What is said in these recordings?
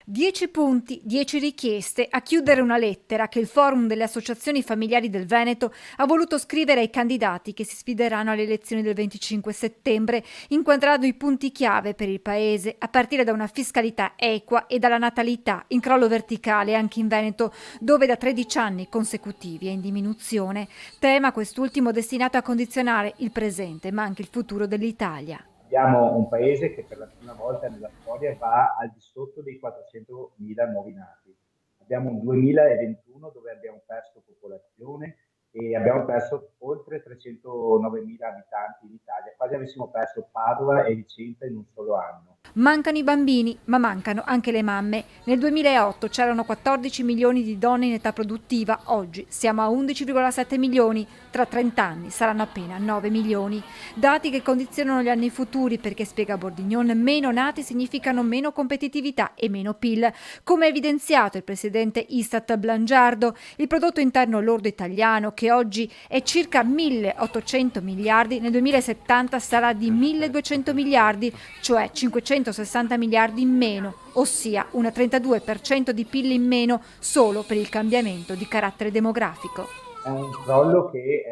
10 punti, 10 richieste a chiudere una lettera che il Forum delle Associazioni Familiari del Veneto ha voluto scrivere ai candidati che si sfideranno alle elezioni del 25 settembre, inquadrando i punti chiave per il Paese, a partire da una fiscalità equa e dalla natalità in crollo verticale anche in Veneto, dove da 13 anni consecutivi è in diminuzione, tema quest'ultimo destinato a condizionare il presente ma anche il futuro dell'Italia. Abbiamo un paese che per la prima volta nella storia va al di sotto dei 400.000 nuovi nati. Abbiamo un 2021 dove abbiamo perso popolazione e abbiamo perso oltre 309.000 abitanti in Italia, quasi avessimo perso Padova e Vicenza in un solo anno. Mancano i bambini, ma mancano anche le mamme. Nel 2008 c'erano 14 milioni di donne in età produttiva, oggi siamo a 11,7 milioni, tra 30 anni saranno appena 9 milioni. Dati che condizionano gli anni futuri perché, spiega Bordignon, meno nati significano meno competitività e meno PIL. Come ha evidenziato il presidente Istat Blangiardo, il prodotto interno lordo italiano, che oggi è circa 1.800 miliardi, nel 2070 sarà di 1.200 miliardi, cioè 560 miliardi in meno, ossia un 32% di PIL in meno solo per il cambiamento di carattere demografico. È un crollo che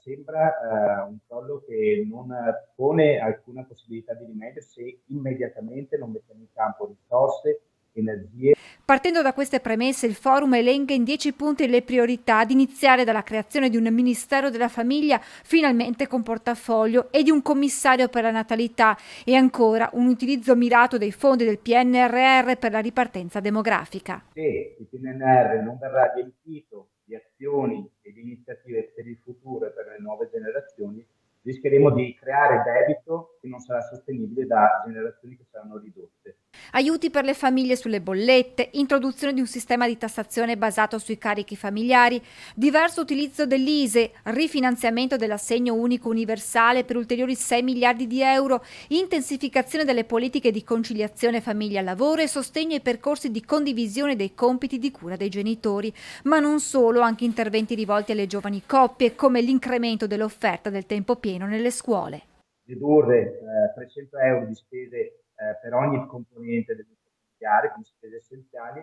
sembra un crollo che non pone alcuna possibilità di rimedio se immediatamente non mettiamo in campo risorse, energie. Partendo da queste premesse, il forum elenca in 10 punti le priorità, ad iniziare dalla creazione di un Ministero della Famiglia finalmente con portafoglio e di un commissario per la natalità e ancora un utilizzo mirato dei fondi del PNRR per la ripartenza demografica. Se il PNRR non verrà riempito di azioni e di iniziative per il futuro e per le nuove generazioni, rischieremo di creare debito che non sarà sostenibile da generazioni che saranno ridotte. Aiuti per le famiglie sulle bollette, introduzione di un sistema di tassazione basato sui carichi familiari, diverso utilizzo dell'ISE, rifinanziamento dell'assegno unico universale per ulteriori 6 miliardi di euro, intensificazione delle politiche di conciliazione famiglia-lavoro e sostegno ai percorsi di condivisione dei compiti di cura dei genitori, ma non solo, anche interventi rivolti alle giovani coppie come l'incremento dell'offerta del tempo pieno nelle scuole. Ridurre 300 euro di spese per ogni componente del nucleo familiare, come spese essenziali,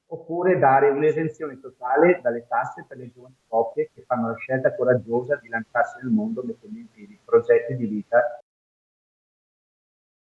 oppure dare un'esenzione totale dalle tasse per le giovani coppie che fanno la scelta coraggiosa di lanciarsi nel mondo mettendo in piedi progetti di vita